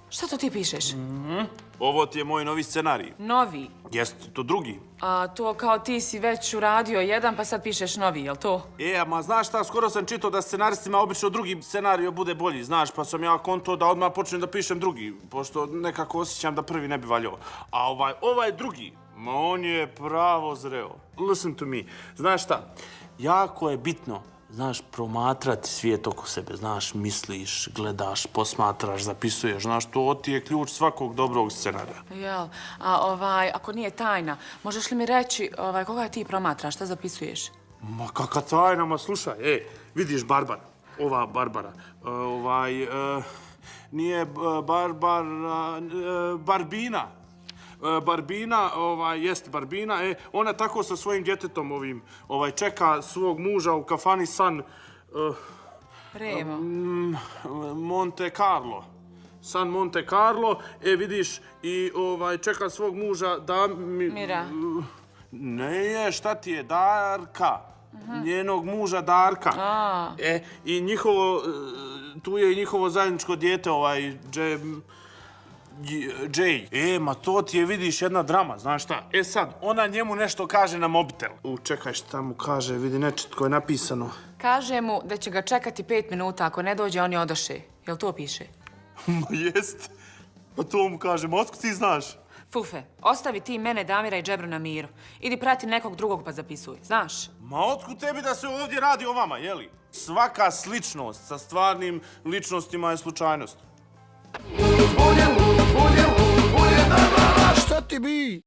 Šta to ti pišeš? Ovo ti je moj novi scenarij. Novi. Jeste to drugi? A to kao ti si već uradio jedan, pa sad pišeš novi, jel to? Ma znaš šta, skoro sam čitao da scenaristima obično drugi scenario bude bolji, znaš, pa sam ja konto da odmah počnem da pišem drugi, pošto nekako osjećam da prvi ne bi valjao. A ovaj drugi, on je pravo zreo. Listen to me, znaš šta, jako je bitno, znaš, promatrati svijet oko sebe, znaš, misliš, gledaš, posmatraš, zapisuješ, znaš, to ti je ključ svakog dobrog scenarija. Jel, a ako nije tajna, možeš li mi reći koga ti promatraš, šta zapisuješ? Ma kakva tajna, ma slušaj, vidiš Barbara, ova Barbara, nije Barbara, Barbina. Barbina, jest Barbina, ona tako sa svojim djetetom čeka svog muža u kafani San... Remo. Monte Carlo. San Monte Carlo, vidiš, i čeka svog muža Mira. Ne, šta ti je, Darka. Njenog muža Darka. I njihovo, tu je i njihovo zajedničko dijete, Jay. Ma to ti je, vidiš, jedna drama, znaš šta? Sad, ona njemu nešto kaže na mobitel. Čekaj, šta mu kaže, vidi, nečitko je napisano. Kaže mu da će ga čekati 5 minuta, ako ne dođe, oni odoše. Jel to piše? Ma jest. Pa to mu kaže, ma otkud ti znaš? Fufe, ostavi ti mene, Damira i Džebru na miru. Idi prati nekog drugog pa zapisuj, znaš? Ma otkud tebi da se ovdje radi o vama, jeli? Svaka sličnost sa stvarnim ličnostima je slučajnost. Šta ti bi?